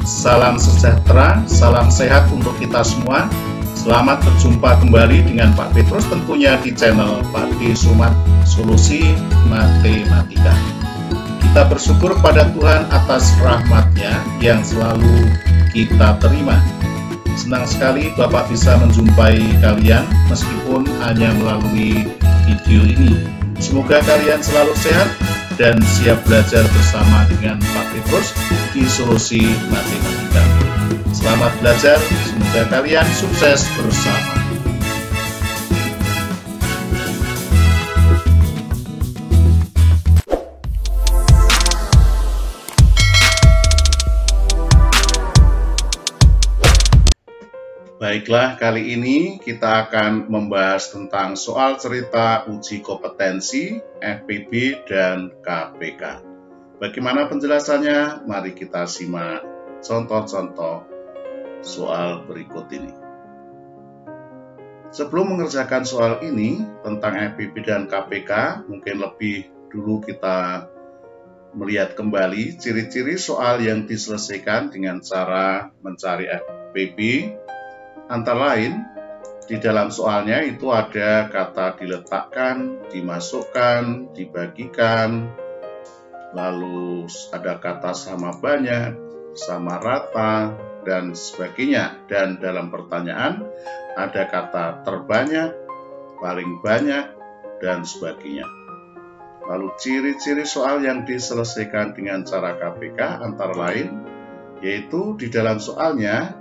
salam sejahtera, salam sehat untuk kita semua. Selamat berjumpa kembali dengan Pak Petrus tentunya di channel Pak D. Sumat Solusi Matematika. Kita bersyukur pada Tuhan atas rahmat-Nya yang selalu kita terima. Senang sekali Bapak bisa menjumpai kalian meskipun hanya melalui video ini. Semoga kalian selalu sehat dan siap belajar bersama dengan Pak Petrus di Solusi Matematika. Selamat belajar, semoga kalian sukses bersama. Baiklah, kali ini kita akan membahas tentang soal cerita uji kompetensi, FPB, dan KPK. Bagaimana penjelasannya? Mari kita simak contoh-contoh soal berikut ini. Sebelum mengerjakan soal ini tentang FPB dan KPK, mungkin lebih dulu kita melihat kembali ciri-ciri soal yang diselesaikan dengan cara mencari FPB. Antara lain, di dalam soalnya itu ada kata diletakkan, dimasukkan, dibagikan, lalu ada kata sama banyak, sama rata, dan sebagainya. Dan dalam pertanyaan ada kata terbanyak, paling banyak, dan sebagainya. Lalu ciri-ciri soal yang diselesaikan dengan cara KPK antara lain, yaitu di dalam soalnya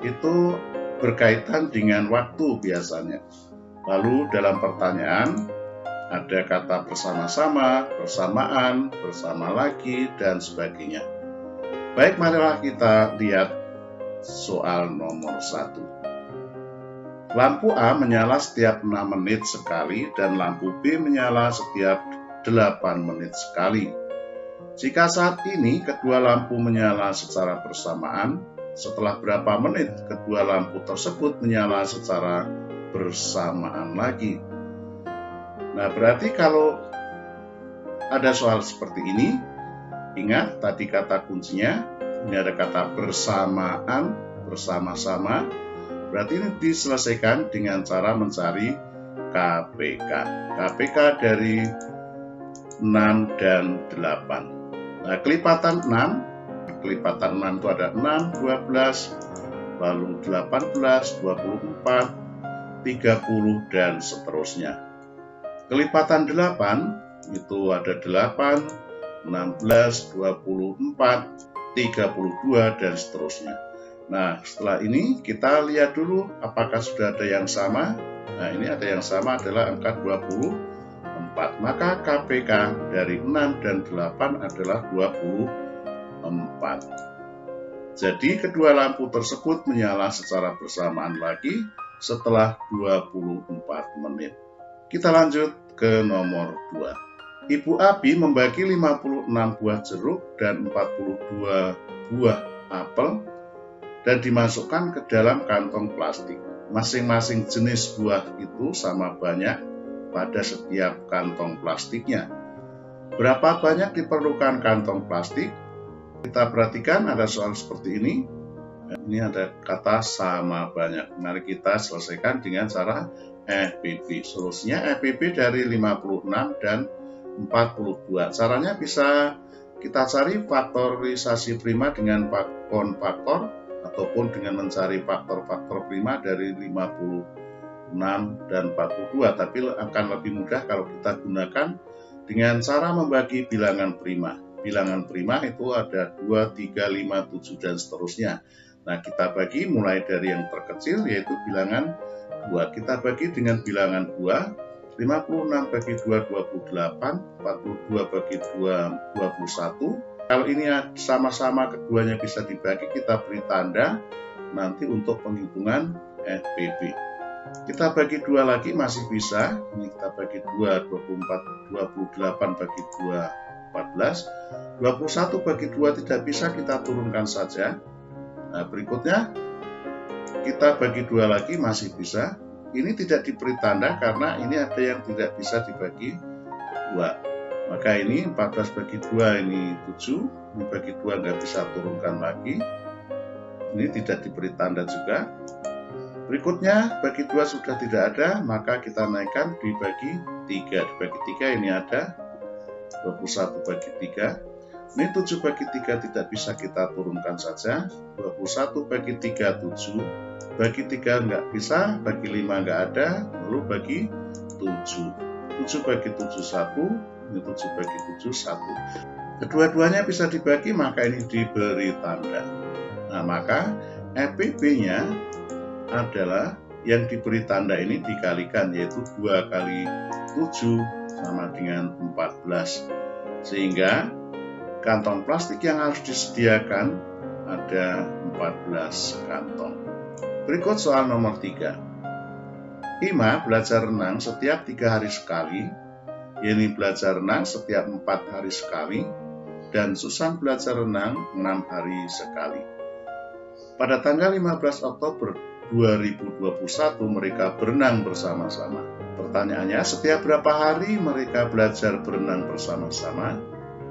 itu berkaitan dengan waktu biasanya. Lalu dalam pertanyaan ada kata bersama-sama, bersamaan, bersama lagi, dan sebagainya. Baik, marilah kita lihat soal nomor 1. Lampu A menyala setiap 6 menit sekali dan lampu B menyala setiap 8 menit sekali. Jika saat ini kedua lampu menyala secara bersamaan, setelah berapa menit kedua lampu tersebut menyala secara bersamaan lagi. Nah, berarti kalau ada soal seperti ini, ingat tadi kata kuncinya, ini ada kata bersamaan, bersama-sama, berarti ini diselesaikan dengan cara mencari KPK. KPK dari 6 dan 8. Nah, kelipatan 6 itu ada 6, 12, lalu 18, 24, 30, dan seterusnya. Kelipatan 8 itu ada 8, 16, 24, 32, dan seterusnya. Nah, setelah ini kita lihat dulu apakah sudah ada yang sama. Nah, ini ada yang sama adalah angka 24. Maka KPK dari 6 dan 8 adalah 24. Jadi kedua lampu tersebut menyala secara bersamaan lagi setelah 24 menit. Kita lanjut ke nomor 2. Ibu Abi membagi 56 buah jeruk dan 42 buah apel dan dimasukkan ke dalam kantong plastik. Masing-masing jenis buah itu sama banyak pada setiap kantong plastiknya. Berapa banyak diperlukan kantong plastik? Kita perhatikan ada soal seperti ini. Ini ada kata sama banyak. Mari kita selesaikan dengan cara FPB. Solusinya FPB dari 56 dan 42. Caranya bisa kita cari faktorisasi prima dengan konfaktor ataupun dengan mencari faktor-faktor prima dari 56 dan 42. Tapi akan lebih mudah kalau kita gunakan dengan cara membagi bilangan prima. Bilangan prima itu ada 2, 3, 5, 7, dan seterusnya. Nah, kita bagi mulai dari yang terkecil yaitu bilangan 2. Kita bagi dengan bilangan 2, 56 bagi 2, 28, 42 bagi 2, 21. Kalau ini sama-sama keduanya bisa dibagi, kita beri tanda nanti untuk penghitungan FPB. Kita bagi 2 lagi masih bisa. Ini kita bagi 2, 24, 28 bagi 2, 14, 21 bagi 2 tidak bisa, kita turunkan saja. Nah, berikutnya kita bagi 2 lagi masih bisa. Ini tidak diberi tanda karena ini ada yang tidak bisa dibagi 2. Maka ini 14 bagi 2 ini 7, ini bagi 2 nggak bisa turunkan lagi. Ini tidak diberi tanda juga. Berikutnya, bagi 2 sudah tidak ada, maka kita naikkan dibagi 3. Dibagi 3 ini ada 21 bagi 3. Ini 7 bagi 3 tidak bisa kita turunkan saja. 21 bagi 3, 7. Bagi 3 nggak bisa, bagi 5 nggak ada, lalu bagi 7. 7 bagi 7, 1. Ini 7 bagi 7, 1. Kedua-duanya bisa dibagi, maka ini diberi tanda. Nah, maka EPB-nya adalah yang diberi tanda ini dikalikan, yaitu 2 kali 7 sama dengan 14. Sehingga kantong plastik yang harus disediakan ada 14 kantong. Berikut soal nomor 3. Ima belajar renang setiap 3 hari sekali, Yeni belajar renang setiap 4 hari sekali, dan Susan belajar renang 6 hari sekali. Pada tanggal 15 Oktober 2021 mereka berenang bersama-sama. Pertanyaannya, setiap berapa hari mereka belajar berenang bersama-sama?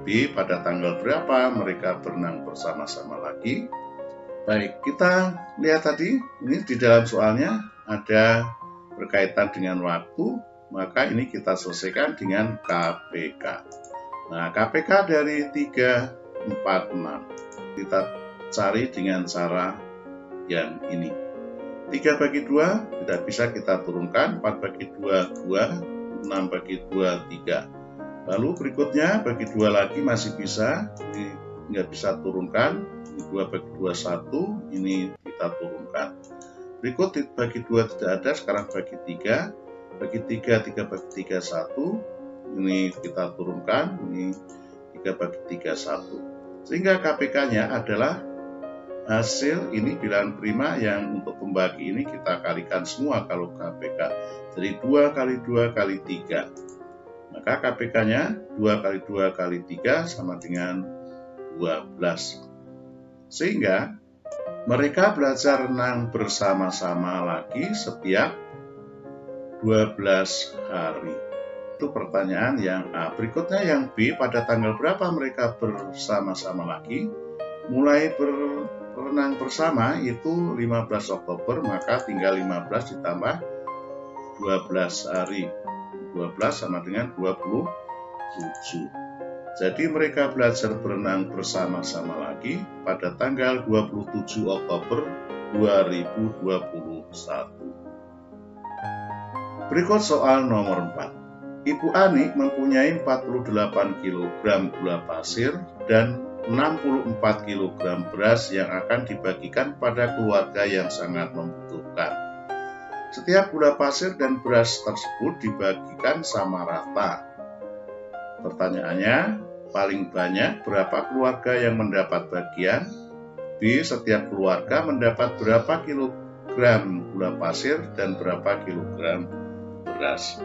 B. Pada tanggal berapa mereka berenang bersama-sama lagi? Baik, kita lihat tadi, ini di dalam soalnya ada berkaitan dengan waktu, maka ini kita selesaikan dengan KPK. Nah, KPK dari 3, 4, 6. Kita cari dengan cara yang ini. 3 bagi 2 tidak bisa kita turunkan, 4 bagi 2, 2, 6 bagi 2, 3. Lalu berikutnya bagi 2 lagi masih bisa, ini nggak bisa turunkan, ini 2 bagi 2, 1, ini kita turunkan. Berikut bagi 2 tidak ada, sekarang bagi 3, bagi 3, 3 bagi 3, 1, ini kita turunkan, ini 3 bagi 3, 1. Sehingga KPK-nya adalah hasil ini bilangan prima yang untuk pembagi ini kita kalikan semua kalau KPK. Jadi 2 kali 2 kali 3. Maka KPK-nya 2 kali 2 kali 3 sama dengan 12. Sehingga mereka belajar renang bersama-sama lagi setiap 12 hari. Itu pertanyaan yang A. Berikutnya yang B, pada tanggal berapa mereka bersama-sama lagi? Mulai berenang bersama itu 15 Oktober, maka tinggal 15 ditambah 12 hari. 12 sama dengan 27. Jadi mereka belajar berenang bersama-sama lagi pada tanggal 27 Oktober 2021. Berikut soal nomor 4. Ibu Ani mempunyai 48 kg gula pasir dan 64 kg beras yang akan dibagikan pada keluarga yang sangat membutuhkan. Setiap gula pasir dan beras tersebut dibagikan sama rata. Pertanyaannya, paling banyak berapa keluarga yang mendapat bagian? B. Setiap keluarga mendapat berapa kilogram gula pasir dan berapa kilogram beras?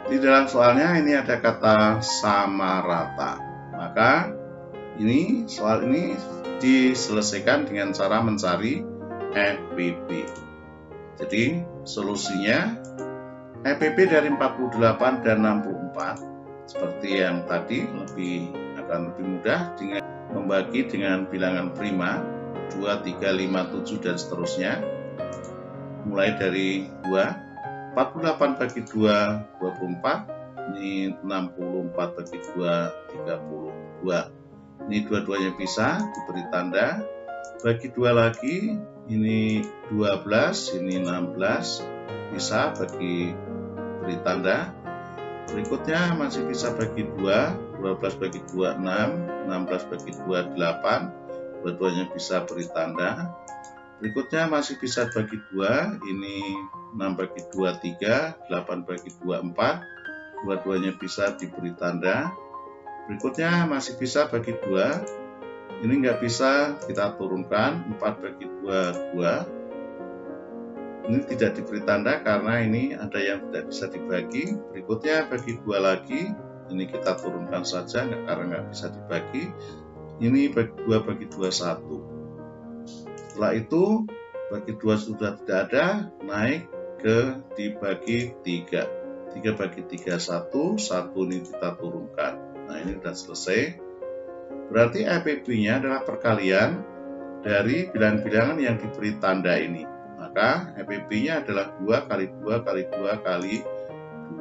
Di dalam soalnya ini ada kata sama rata. Maka ini soal ini diselesaikan dengan cara mencari EPB. Jadi solusinya EPB dari 48 dan 64 seperti yang tadi akan lebih mudah dengan membagi dengan bilangan prima 2, 3, 5, 7 dan seterusnya. Mulai dari 2, 48 bagi 2, 24. Ini 64 bagi 2, 32. Ini dua-duanya bisa diberi tanda. Bagi 2 lagi, ini 12, ini 16. Bisa beri tanda. Berikutnya masih bisa bagi 2, 12 bagi 2, 6, 16 bagi 2, 8. Dua-duanya bisa beri tanda. Berikutnya masih bisa bagi 2, ini 6 bagi 2, 3, 8 bagi 2, 4. Dua-duanya bisa diberi tanda. Berikutnya masih bisa bagi 2, ini nggak bisa, kita turunkan, 4 bagi 2, 2. Ini tidak diberi tanda karena ini ada yang tidak bisa dibagi. Berikutnya bagi 2 lagi, ini kita turunkan saja karena nggak bisa dibagi. Ini bagi 2 bagi 2, 1. Setelah itu bagi 2 sudah tidak ada, naik ke dibagi 3. 3 bagi 3, 1. 1 ini kita turunkan. Nah ini sudah selesai. Berarti EPB-nya adalah perkalian dari bilangan-bilangan yang diberi tanda ini. Maka EPB-nya adalah 2 kali 2 kali 2 kali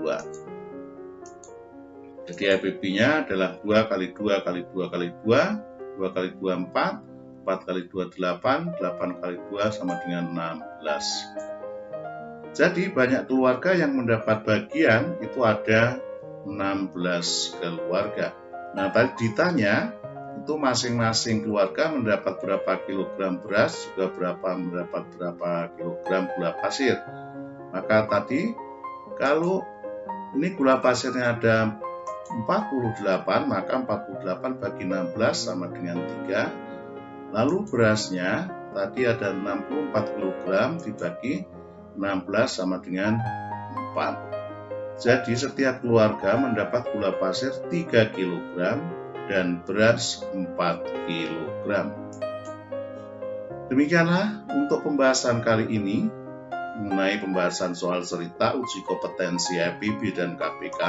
2. Jadi EPB-nya adalah 2 kali 2 kali 2 kali 2, 2 kali 2 4, 4 kali 2 8, 8 kali 2 sama dengan 16. Jadi banyak keluarga yang mendapat bagian itu ada 16 keluarga. Nah, tadi ditanya itu masing-masing keluarga mendapat berapa kilogram beras, juga mendapat berapa kilogram gula pasir. Maka tadi kalau ini gula pasirnya ada 48, maka 48 bagi 16 sama dengan 3. Lalu berasnya tadi ada 64 kg dibagi 16 sama dengan 4. Jadi setiap keluarga mendapat gula pasir 3 kg dan beras 4 kg. Demikianlah untuk pembahasan kali ini mengenai pembahasan soal cerita uji kompetensi EPB dan KPK.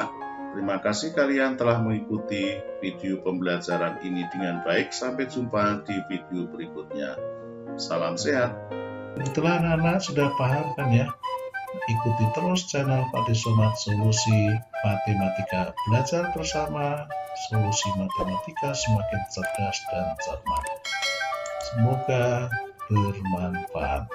Terima kasih kalian telah mengikuti video pembelajaran ini dengan baik. Sampai jumpa di video berikutnya. Salam sehat. Itulah anak-anak sudah paham kan ya? Ikuti terus channel Pak Somat Solusi Matematika. Belajar bersama, solusi matematika semakin cerdas dan cermat. Semoga bermanfaat.